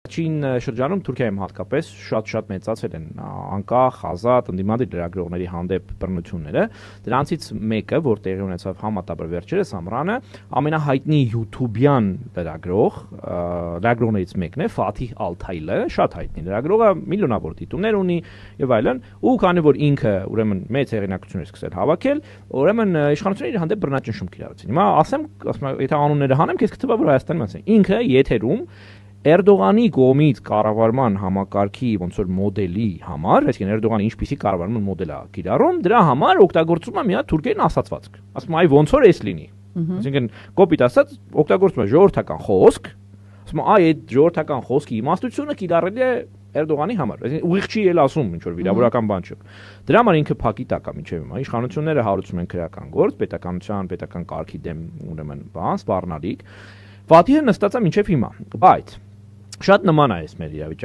Չին շրջանում Թուրքիայում հատկապես շատ մեծացել են անկախ, ազատ, ընդդիմադիր լրագրողների հանդեպ բռնությունները։ Դրանցից մեկը, որ տեղի ունեցավ համատաբար վերջերս ամռանը, ամենահայտնի YouTube-յան լրագրողներից մեկն է Ֆաթիհ Ալթայլը, շատ հայտնի լրագրողը, միլիոնավոր դիտումներ ունի եւ այլն, ու քանի որ ինքը ուրեմն մեծ հեղինակություն է սկսել հավաքել, ուրեմն իշխանությունների հանդեպ բռնաճնշում կիրառեցին։ Հիմա ասեմ, եթե անունները հանեմ, քեզ կթվա որ Հայաստանի մասին։ Ինքը եթերում Էրդողանի կողմից կառավարման համակարգի ոնց որ մոդելի համար, այսինքն Էրդողանը ինչպիսի կառավարման մոդել է կիրառում, դրա համար օգտագործում է մի հատ թուրքերեն ասացվածք։ Ասում այ ոնց որ էս լինի։ Այսինքն կոպիտ ասած օգտագործում է ժողովրդական խոսք, ասում այ այդ ժողովրդական խոսքի իմաստությունը կիրառելի է Էրդողանի համար։ Այսինքն ուղիղ չի էլ ասում ինչ որ վիրավորական բան չի։ Դրա համար ինքը փակի տակ է մինչև հիմա։ Իշխանությունները հարուցում են քրեական գործ, պետական կարգի դեմ ուրեմն բան, սպառնալիք։ Ֆաթիհը նստած է մինչև հիմա։ Բայց շատ նման է այս մեր իրավիճակը։